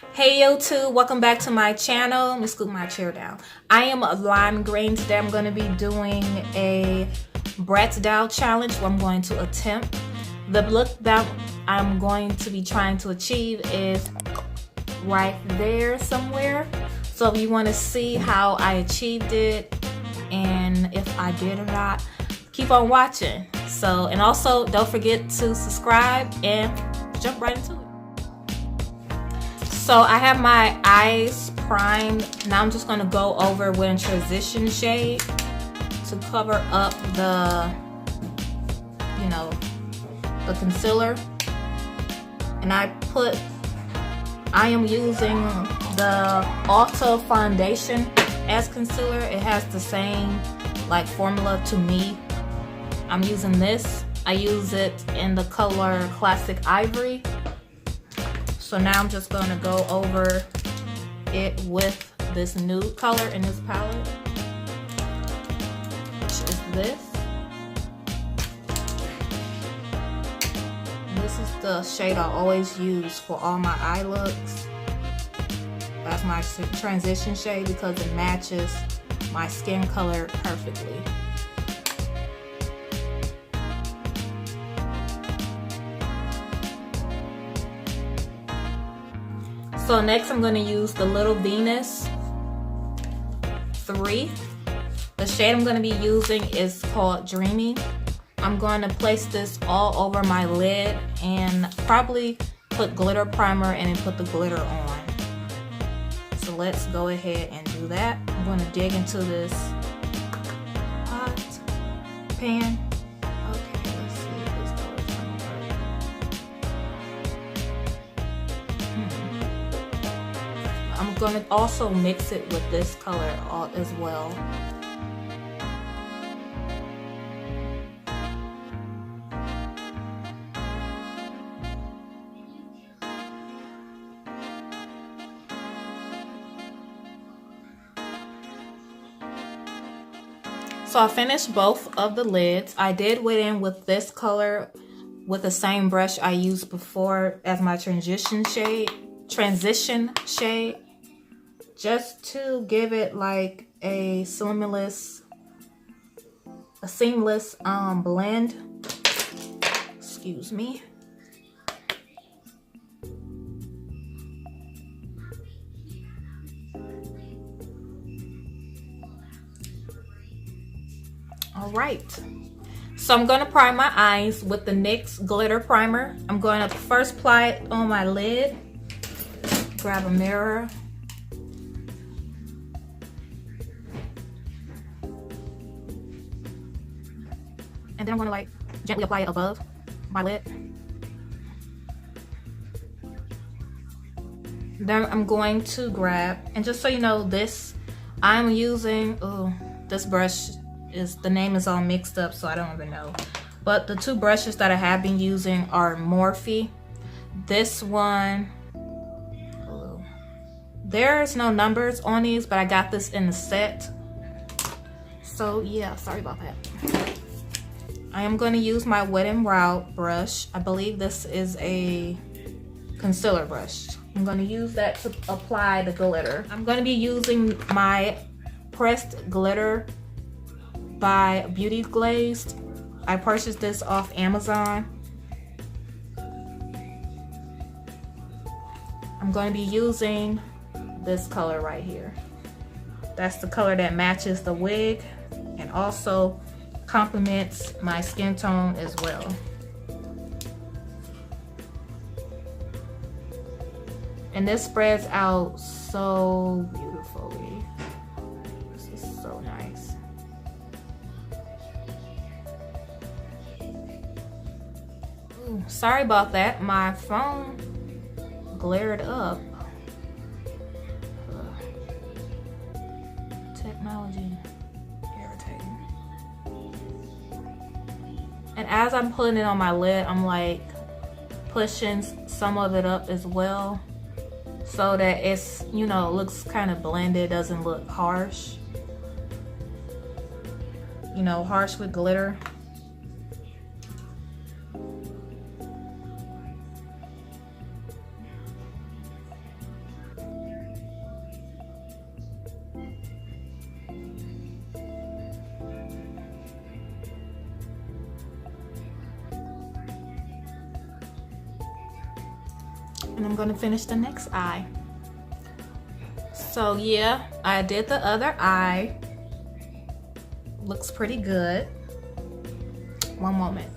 Hey YouTube, welcome back to my channel. Let me scoot my chair down. I am lime green. Today I'm going to be doing a Bratz Doll challenge where I'm going to attempt. The look that I'm going to be trying to achieve is right there somewhere. So if you want to see how I achieved it and if I did or not, keep on watching. So, and also don't forget to subscribe and jump right into it. So I have my eyes primed. Now I'm just going to go over with a transition shade to cover up the, the concealer. And I am using the Ulta foundation as concealer. It has the same formula to me. I'm using this. I use it in the color Classic Ivory. So now I'm just going to go over it with this nude color in this palette, which is this. And this is the shade I always use for all my eye looks. That's my transition shade because it matches my skin color perfectly. So next I'm going to use the Little Venus 3. The shade I'm going to be using is called Dreamy. I'm going to place this all over my lid and probably put glitter primer and then put the glitter on. So let's go ahead and do that. I'm going to dig into this pan. I'm going to also mix it with this color as well. So I finished both of the lids. I did went in with this color with the same brush I used before as my transition shade. Just to give it like a seamless blend. Excuse me. All right. So I'm going to prime my eyes with the NYX glitter primer. I'm going to first apply it on my lid. Grab a mirror. And then I'm going to gently apply it above my lid. Then I'm going to grab, and just so you know, I'm using, this brush the name is all mixed up, so I don't even know. But the two brushes that I have been using are Morphe. This one, there's no numbers on these, but I got this in the set. So yeah, sorry about that. I am going to use my Wet n Wild brush. I believe this is a concealer brush. I'm going to use that to apply the glitter. I'm going to be using my pressed glitter by Beauty Glazed. I purchased this off Amazon. I'm going to be using this color right here. That's the color that matches the wig and also complements my skin tone as well. And this spreads out so beautifully. This is so nice. Ooh, sorry about that. My phone glared up. Technology. And as I'm putting it on my lid, I'm pushing some of it up as well so that it's, looks kind of blended, doesn't look harsh. Harsh with glitter. and I'm gonna finish the next eye. So yeah, I did the other eye. Looks pretty good. One moment.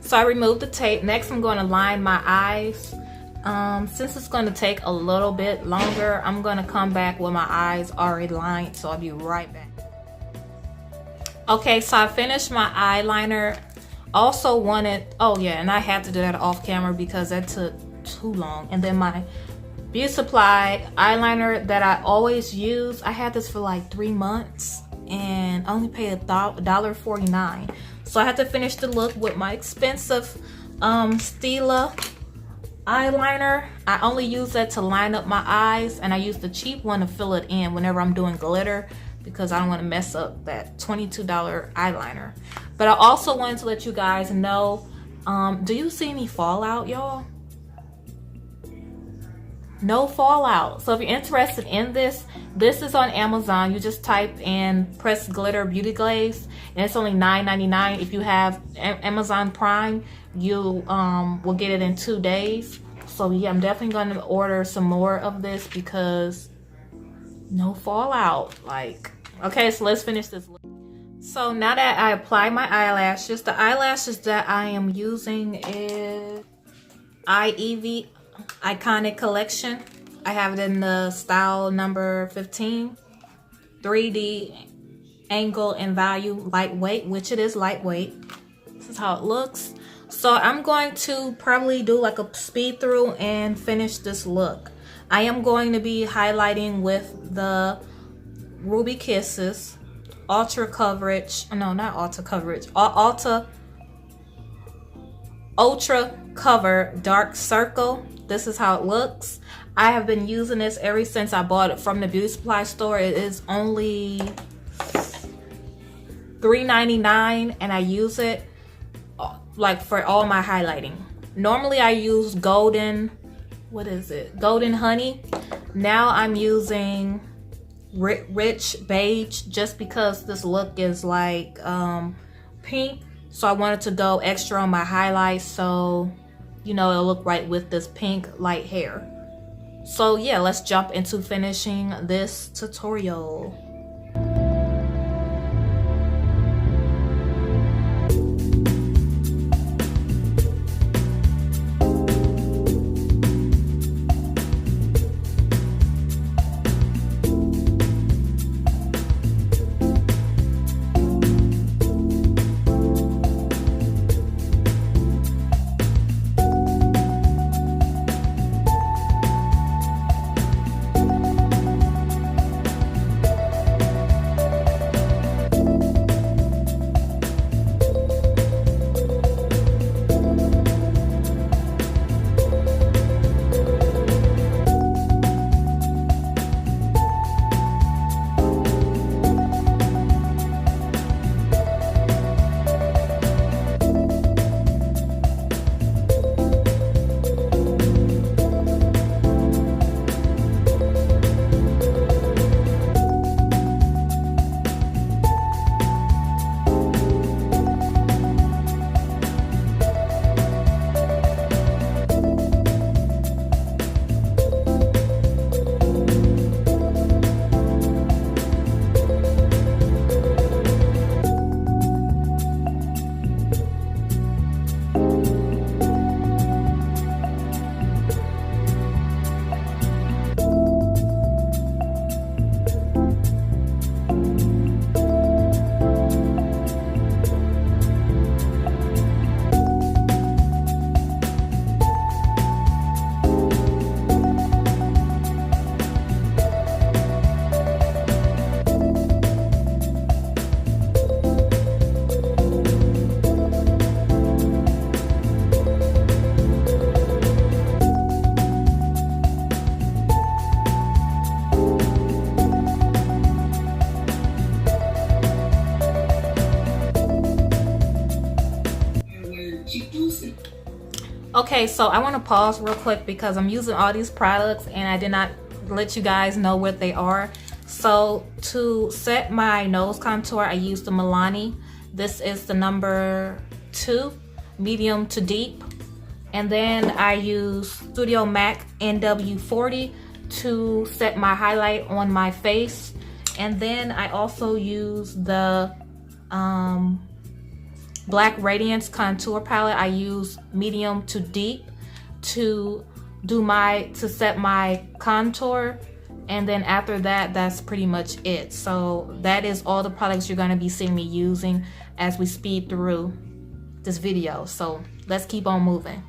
So I removed the tape. Next I'm going to line my eyes. Since it's going to take a little bit longer, I'm going to come back with my eyes already lined, so I'll be right back. Okay, so I finished my eyeliner. Also wanted, oh yeah, and I had to do that off camera because that took too long. And then my Beauty Supply eyeliner that I always use, I had this for like 3 months and I only paid $1.49. So I had to finish the look with my expensive Stila eyeliner. I only use that to line up my eyes, and I use the cheap one to fill it in whenever I'm doing glitter because I don't want to mess up that $22 eyeliner. But I also wanted to let you guys know, do you see any fallout, y'all? No fallout. So if you're interested in this, this is on Amazon. You just type in pressed glitter beauty glaze and it's only $9.99. If you have Amazon Prime, you will get it in 2 days. So yeah, I'm definitely going to order some more of this because no fallout. Like, okay, so let's finish this look. So now that I applied my eyelashes, the eyelashes that I am using is IEV Iconic Collection. I have it in the style number 15, 3D angle and value lightweight, which it is lightweight. This is how it looks. So I'm going to probably do like a speed through and finish this look. I am going to be highlighting with the Ruby Kisses Ultra Coverage, no, not Ultra Coverage, Ultra Cover Dark Circle. This is how it looks. I have been using this ever since I bought it from the beauty supply store. It is only $3.99 and I use it like for all my highlighting. Normally I use golden, what is it? Golden Honey. Now I'm using rich beige just because this look is like pink. So I wanted to go extra on my highlights so you know it'll look right with this pink light hair. So yeah, let's jump into finishing this tutorial. Okay, so I want to pause real quick because I'm using all these products and I did not let you guys know what they are. So to set my nose contour, I used the Milani. This is the number 2, medium to deep. And then I use Studio Mac NW40 to set my highlight on my face. And then I also use the Black Radiance contour palette. I use medium to deep to set my contour. And then after that, that's pretty much it. So that is all the products you're gonna be seeing me using as we speed through this video. So let's keep on moving.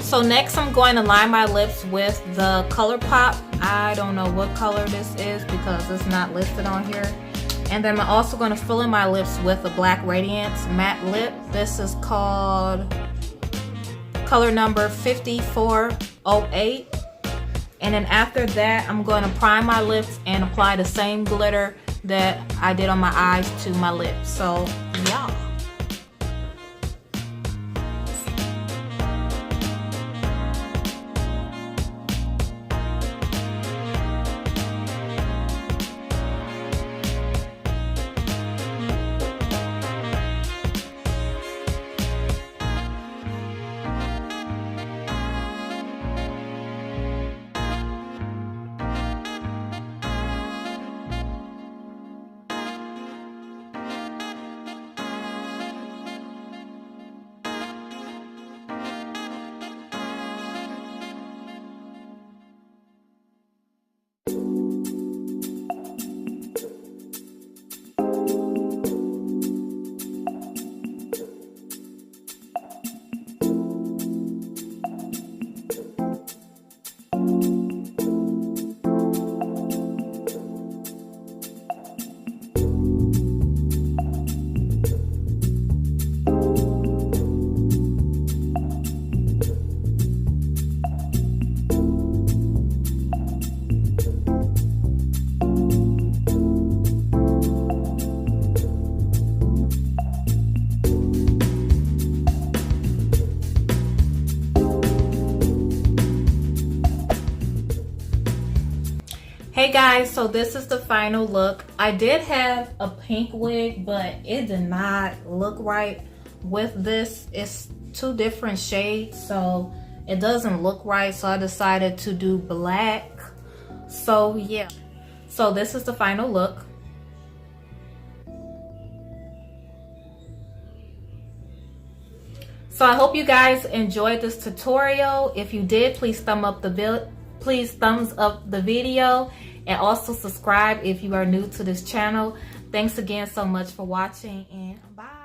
So next I'm going to line my lips with the ColourPop. I don't know what color this is because it's not listed on here. And then I'm also going to fill in my lips with the Black Radiance matte lip. This is called color number 5408. And then after that, I'm going to prime my lips and apply the same glitter that I did on my eyes to my lips. So yeah. Hey guys, so this is the final look. I did have a pink wig, but it did not look right with this. It's two different shades, so it doesn't look right. So I decided to do black. So yeah, so this is the final look. So I hope you guys enjoyed this tutorial. If you did, please thumbs up the video, and also subscribe if you are new to this channel. Thanks again so much for watching, and bye.